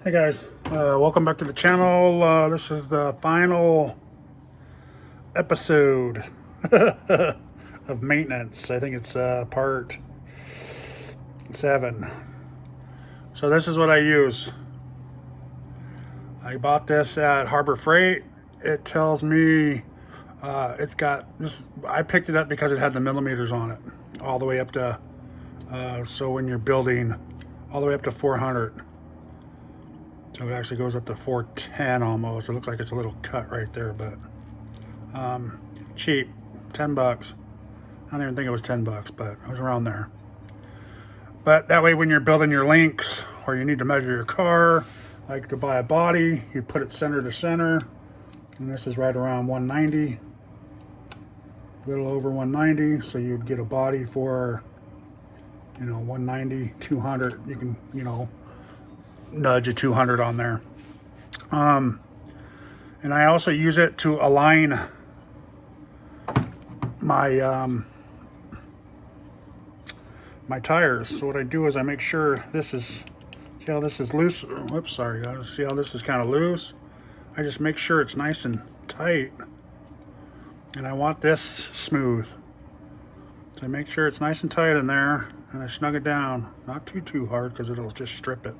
Hey guys, welcome back to the channel. This is the final episode of maintenance. I think it's part 7. So this is what I use. I bought this at Harbor Freight. It tells me it's got this. I picked it up because it had the millimeters on it, all the way up to. So when you're building, all the way up to 400. So it actually goes up to 410 almost. It looks like it's a little cut right there, but cheap, 10 bucks. I don't even think it was 10 bucks, but it was around there. But that way when you're building your links or you need to measure your car, like to buy a body, you put it center to center. And this is right around 190, a little over 190. So you'd get a body for, 190, 200. You can, nudge a 200 on there. And I also use it to align my my tires. So what I do is I make sure this is, see how this is loose? Whoops, sorry guys. See how this is kind of loose? I just make sure it's nice and tight. And I want this smooth. So I make sure it's nice and tight in there, and I snug it down. Not too hard because it'll just strip it.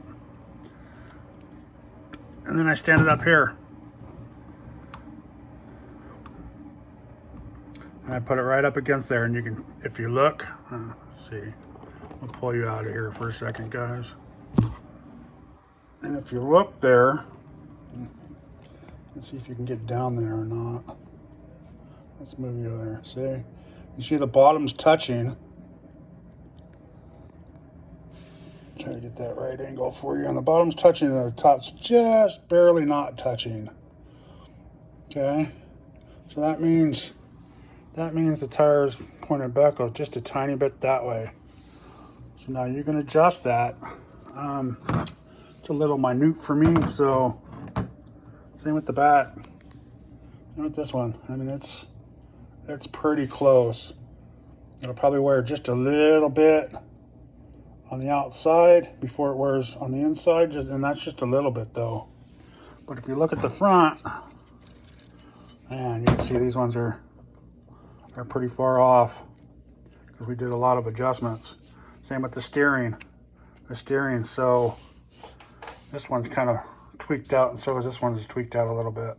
And then I stand it up here. And I put it right up against there, and you can, if you look, let's see, I'll pull you out of here for a second, guys. And if you look there, let's see if you can get down there or not. Let's move you over there. See? You see the bottom's touching. Try to get that right angle for you. And the bottom's touching and the top's just barely not touching. Okay? So that means the tire's pointed back just a tiny bit that way. So now you can adjust that. It's a little minute for me, so same with the bat. Same with this one. I mean, it's pretty close. It'll probably wear just a little bit on the outside before it wears on the inside, and that's just a little bit though. But if you look at the front, man, you can see these ones are pretty far off because we did a lot of adjustments. Same with the steering. So this one's kind of tweaked out, and so is this one's tweaked out a little bit.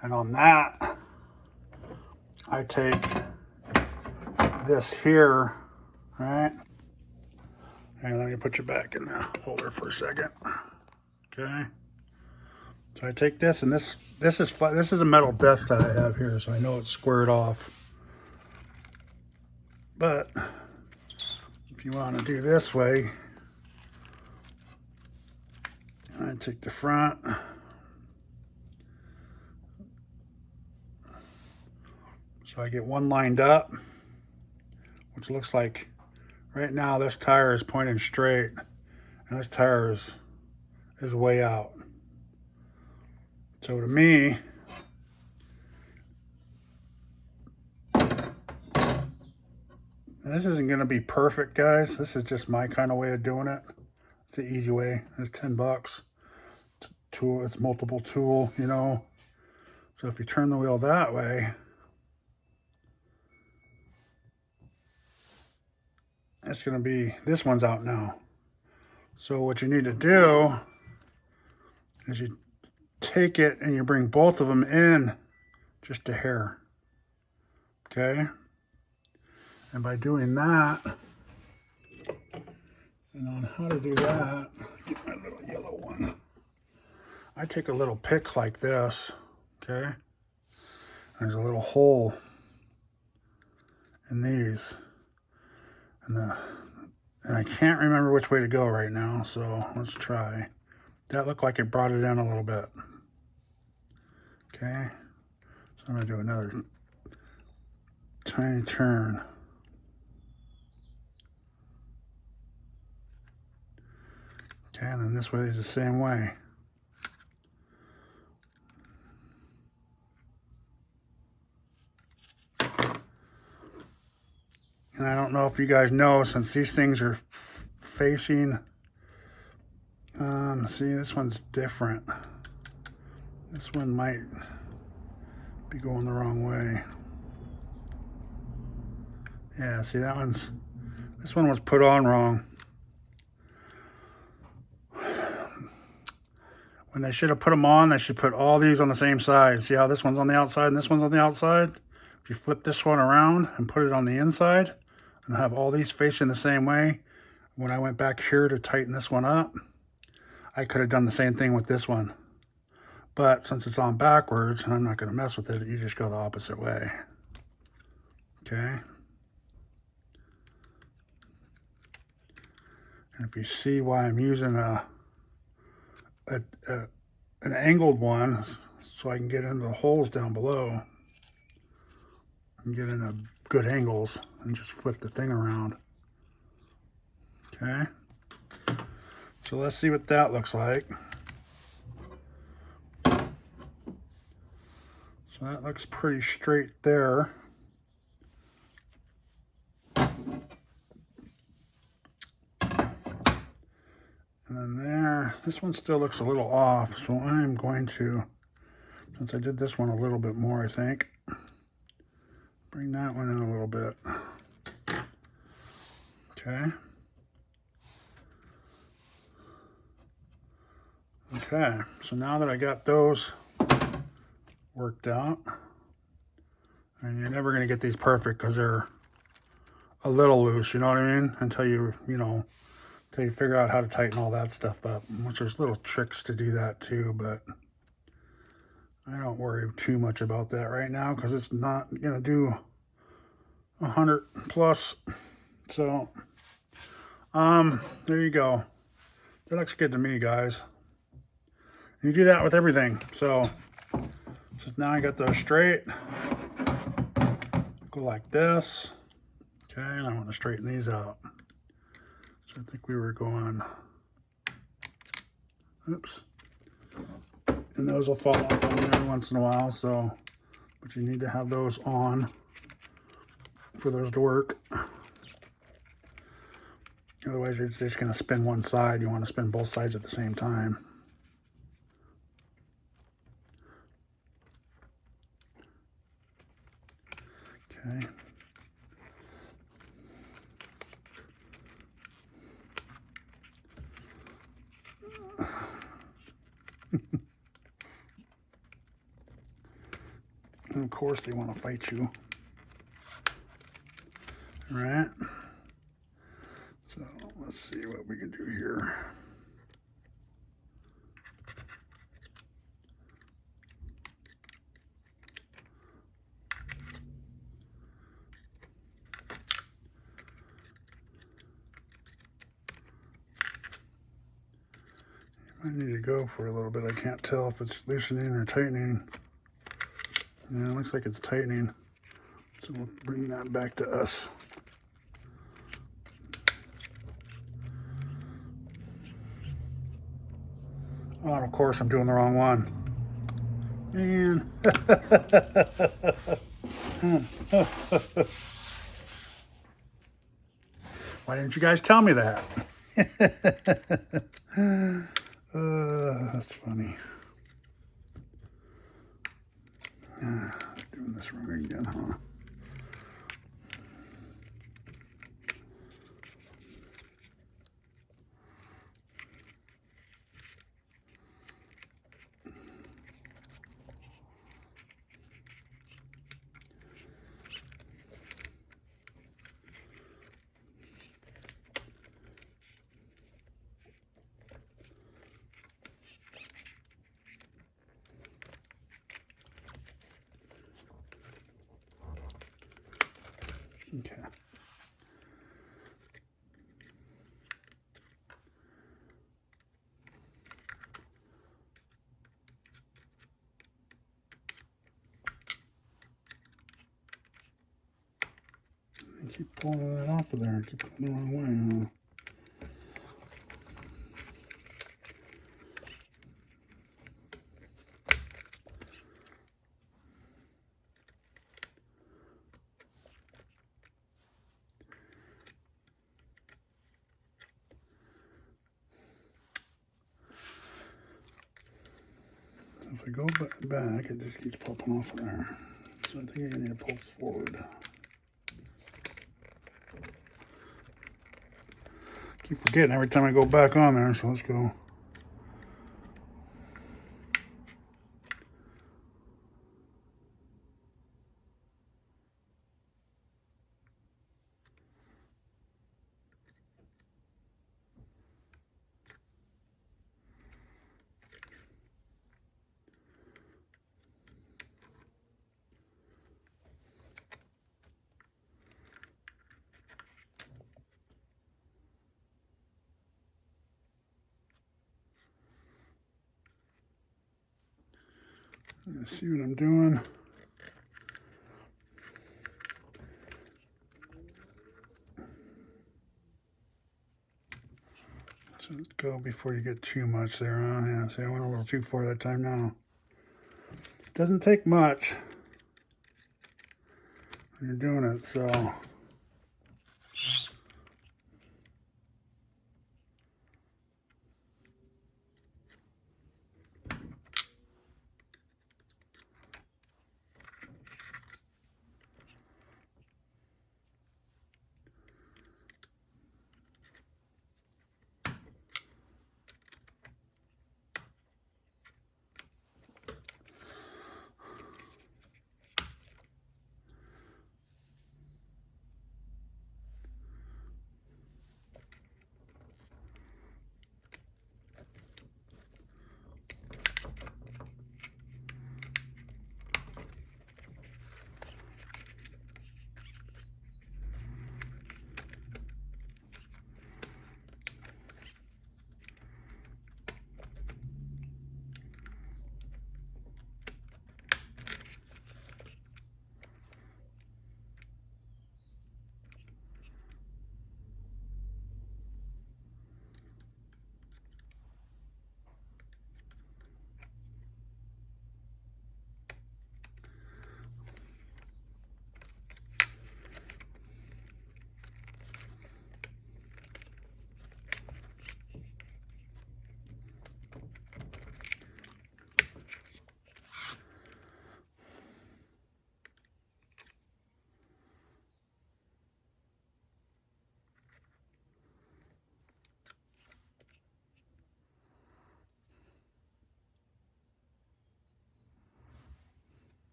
And on that, I take this here, right? And let me put you back in the holder for a second. Okay. So I take this, and this is a metal desk that I have here, so I know it's squared off. But if you want to do this way, I take the front. So I get one lined up, which looks like right now this tire is pointing straight, and this tire is way out. So to me, this isn't going to be perfect, guys. This is just my kind of way of doing it. It's the easy way. It's 10 bucks. Tool, it's multiple tool, So if you turn the wheel that way, it's going to be, this one's out now. So what you need to do is you take it and you bring both of them in just a hair. Okay? And by doing that, and on how to do that, get my little yellow one. I take a little pick like this, okay? There's a little hole in these. And I can't remember which way to go right now, so let's try. That looked like it brought it in a little bit. Okay, so I'm gonna do another tiny turn. Okay, and then this way is the same way. And I don't know if you guys know, since these things are facing See, this one's different. This one might be going the wrong way. Yeah, see this one was put on wrong. When they should have put them on, they should put all these on the same side. See how this one's on the outside and this one's on the outside? If you flip this one around and put it on the inside and have all these facing the same way, when I went back here to tighten this one up, I could have done the same thing with this one. But since it's on backwards, and I'm not going to mess with it, you just go the opposite way. Okay? And if you see why I'm using an angled one, so I can get into the holes down below and get into good angles and just flip the thing around. Okay? So let's see what that looks like. So that looks pretty straight there. And then there, this one still looks a little off, so I'm going to, since I did this one a little bit more, I think, bring that one in a little bit. Okay. Okay, so now that I got those worked out, and you're never going to get these perfect because they're a little loose, you know what I mean? Until you figure out how to tighten all that stuff up, which there's little tricks to do that too, but I don't worry too much about that right now because it's not going to do 100 plus. So, there you go. That looks good to me, guys. You do that with everything. So now I got those straight. Go like this. Okay, and I want to straighten these out. So I think we were going, oops. And those will fall off on there once in a while, so, but you need to have those on for those to work. Otherwise, you're just going to spin one side. You want to spin both sides at the same time. Okay. And of course, they want to fight you. All right. So let's see what we can do here. I need to go for a little bit. I can't tell if it's loosening or tightening. Yeah, it looks like it's tightening. So we'll bring that back to us. Oh, and of course I'm doing the wrong one. Man. Why didn't you guys tell me that? That's funny. Doing this wrong again, huh? Okay. I keep pulling that off of there. I keep going the wrong way, huh? If I go back, it just keeps popping off of there. So I think I need to pull forward. Keep forgetting every time I go back on there, so let's go. Let's see what I'm doing. So let's go before you get too much there, huh? Yeah, see, I went a little too far that time now. It doesn't take much when you're doing it, so.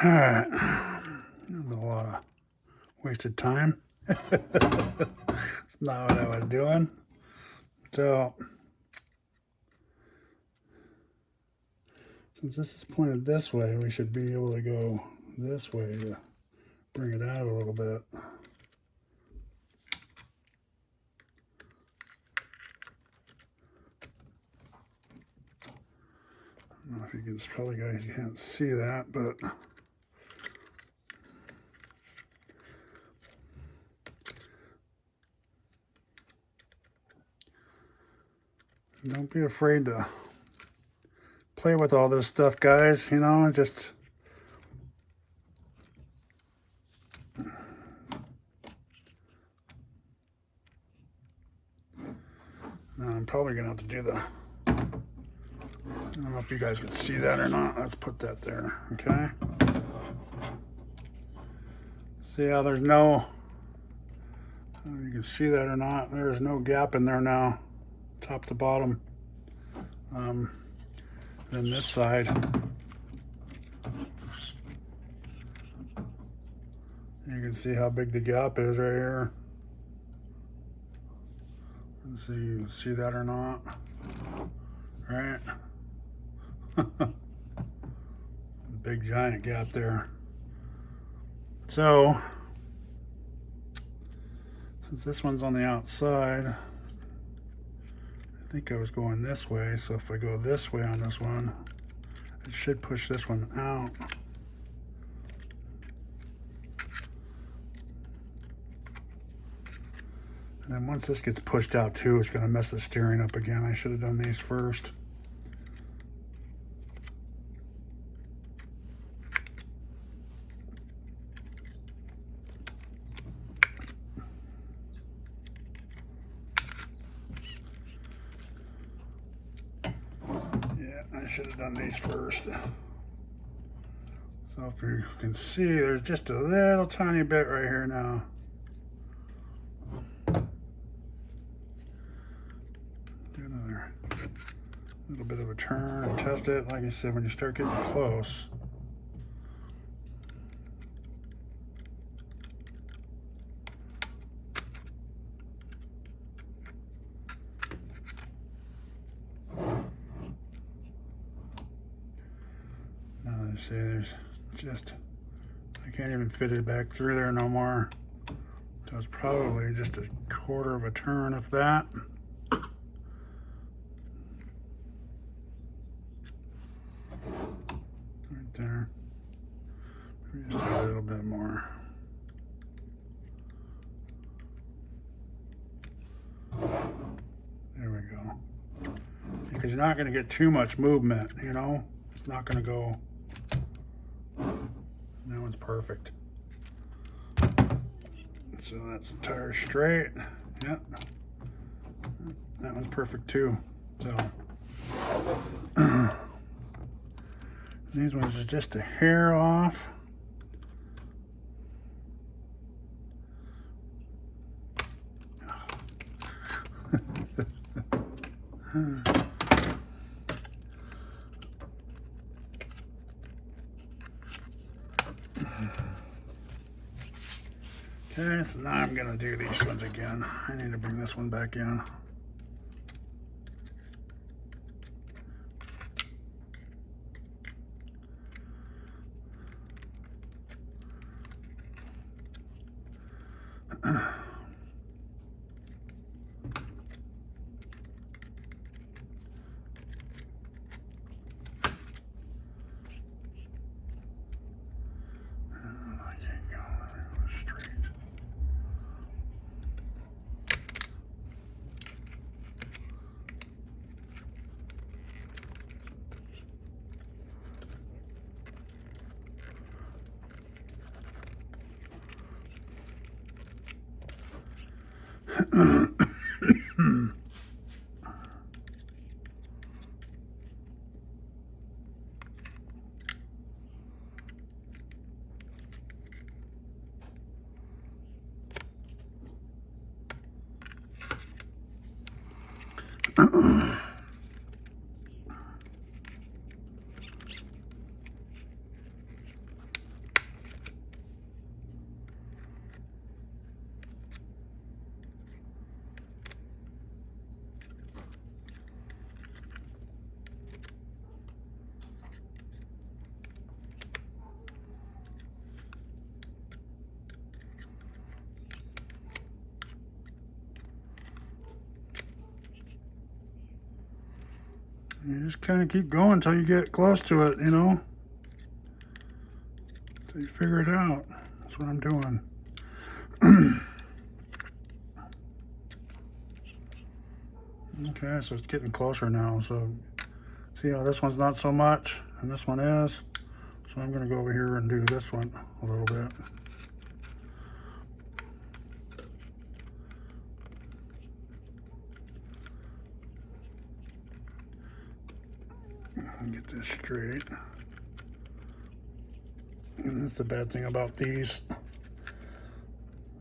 All right, a lot of wasted time. It's not what I was doing. So, since this is pointed this way, we should be able to go this way to bring it out a little bit. I don't know if you can, probably guys you can't see that, but don't be afraid to play with all this stuff, guys. You know, just now I'm probably gonna have to do the. I don't know if you guys can see that or not. Let's put that there, okay? See how there's no. I don't know if you can see that or not. There's no gap in there now, top to bottom. Then this side, you can see how big the gap is right here. Let's see, you can see that or not, right? Big giant gap there. So, since this one's on the outside, I think I was going this way, so if I go this way on this one, it should push this one out. And then once this gets pushed out too, it's going to mess the steering up again. I should have done these first. Yeah, I should have done these first. So if you can see, there's just a little tiny bit right here now. Little bit of a turn and test it. Like I said, when you start getting close, now you see there's just, I can't even fit it back through there no more. So it's probably just a quarter of a turn, if that. There. Maybe just a little bit more. There we go. Because you're not going to get too much movement, you know? It's not going to go. That one's perfect. So that's tire straight. Yep. That one's perfect too. So. These ones are just a hair off. Okay, so now I'm gonna do these ones again. I need to bring this one back in. You just kind of keep going until you get close to it, you know, until you figure it out. That's what I'm doing. Okay, so it's getting closer now. So see how this one's not so much and this one is. So I'm going to go over here and do this one a little bit. Get this straight. And that's the bad thing about these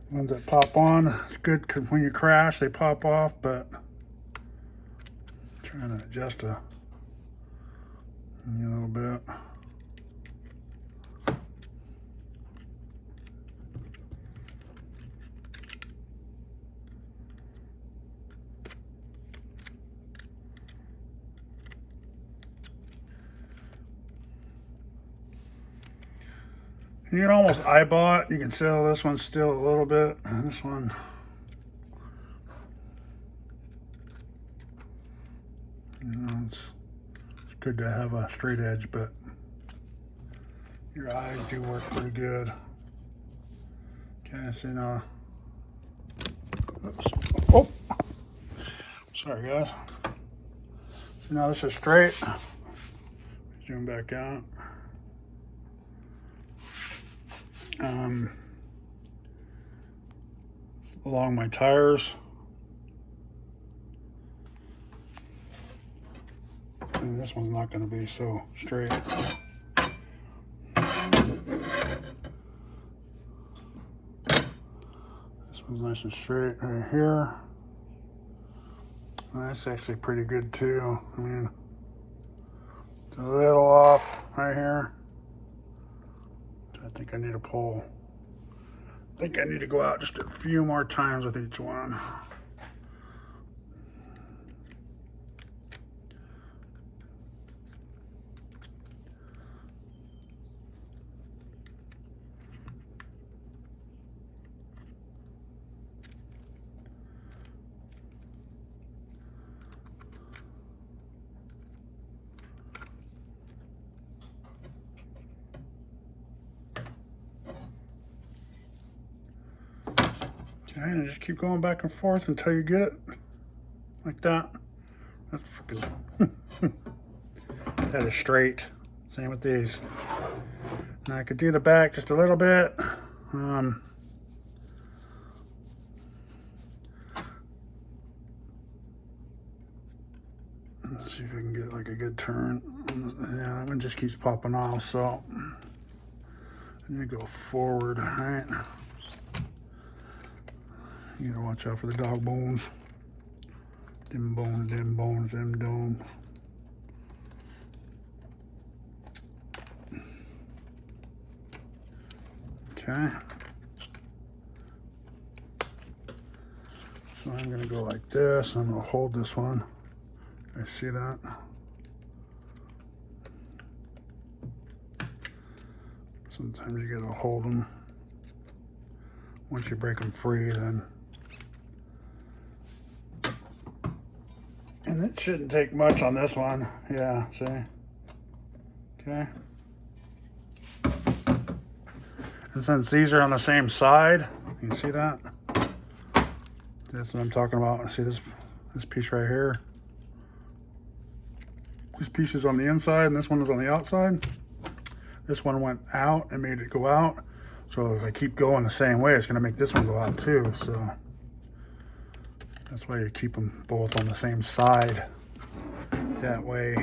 ones that pop on. It's good because when you crash they pop off, but I'm trying to adjust a little bit. You can almost eyeball it. You can see this one's still a little bit. And this one, you know, it's good to have a straight edge, but your eyes do work pretty good. Okay, so now, oops. Oh, sorry guys. So now this is straight. Zoom back out. Along my tires. And this one's not going to be so straight. This one's nice and straight right here. And that's actually pretty good too. I mean, it's a little off right here. I think I need to pull. I think I need to go out just a few more times with each one. Okay, and just keep going back and forth until you get it like that. That's freaking. That is straight. Same with these. Now I could do the back just a little bit. Let's see if I can get like a good turn. Yeah, that one just keeps popping off, so I need to go forward, all right? You gotta watch out for the dog bones. Them bones, them bones, them bones. Okay. So I'm gonna go like this. I'm gonna hold this one. I see that. Sometimes you gotta hold them. Once you break them free, then. And it shouldn't take much on this one. Yeah, see? Okay. And since these are on the same side, you see that? That's what I'm talking about. See this piece right here? This piece is on the inside and this one is on the outside. This one went out and made it go out. So if I keep going the same way, it's gonna make this one go out too. So that's why you keep them both on the same side. That way.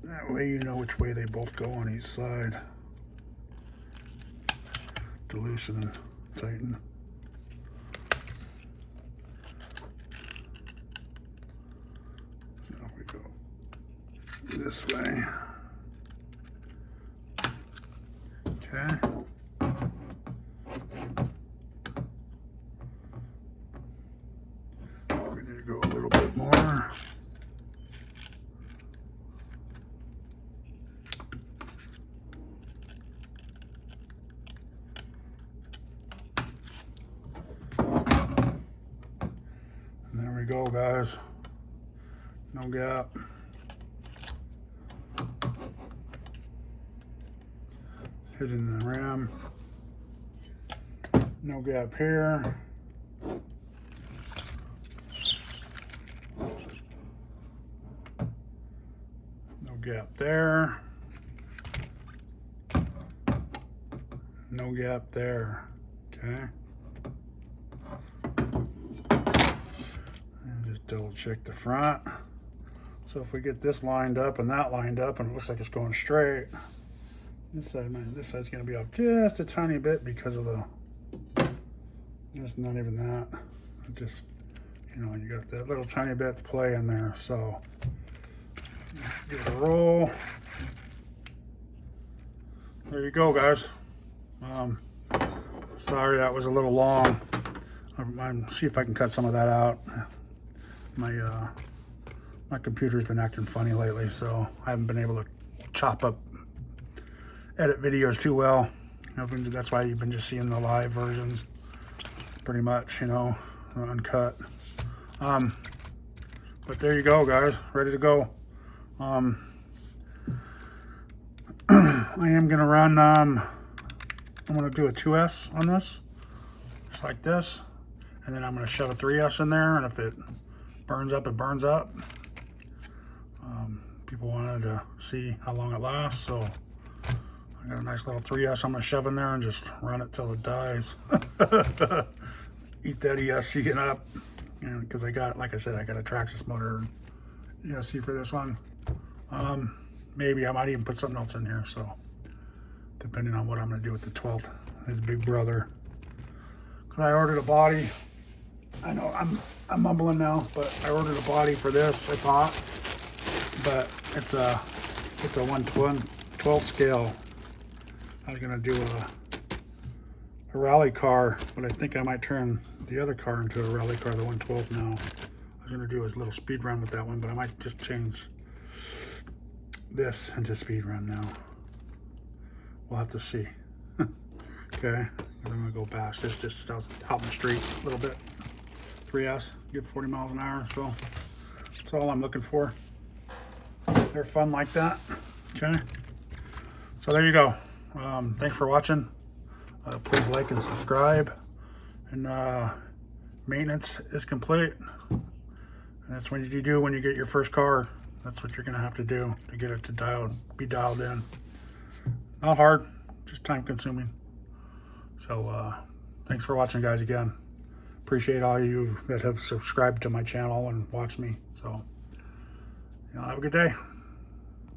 That way you know which way they both go on each side. To loosen and tighten. Now we go this way. Okay. We need to go a little bit more. And there we go, guys. No gap. Hitting the rim. No gap here. No gap there. No gap there. Okay. And just double check the front. So if we get this lined up and that lined up and it looks like it's going straight, this side's going to be off just a tiny bit because of the, it's not even that. It just, you know, you got that little tiny bit to play in there. So give it a roll. There you go, guys. Sorry that was a little long. I'll see if I can cut some of that out. My My computer's been acting funny lately, so I haven't been able to chop up, edit videos too well. You know, that's why you've been just seeing the live versions, pretty much, you know, uncut. But there you go, guys, ready to go. I am gonna run, I'm gonna do a 2S on this, just like this, and then I'm gonna shove a 3S in there, and if it burns up, it burns up. People wanted to see how long it lasts, so I got a nice little 3S I'm gonna shove in there and just run it till it dies. Eat that ESC up, because I got, like I said, I got a Traxxas motor ESC for this one. Maybe I might even put something else in here, so depending on what I'm gonna do with the 12th, his big brother. Cause I ordered a body. I know I'm mumbling now, but I ordered a body for this, I thought, but it's a 1/12 scale. I was gonna do a rally car, but I think I might turn the other car into a rally car, the 1/12 now. I was gonna do a little speed run with that one, but I might just change this into speed run now. We'll have to see. Okay, I'm gonna go past this just out in the street a little bit. 3S, get 40 miles an hour, so that's all I'm looking for. They're fun like that. Okay, so there you go. Thanks for watching. Please like and subscribe. And maintenance is complete. And that's what you do when you get your first car. That's what you're gonna have to do to get it to be dialed in. Not hard, just time consuming. So thanks for watching, guys, again. Appreciate all you that have subscribed to my channel and watched me. So, you know, have a good day.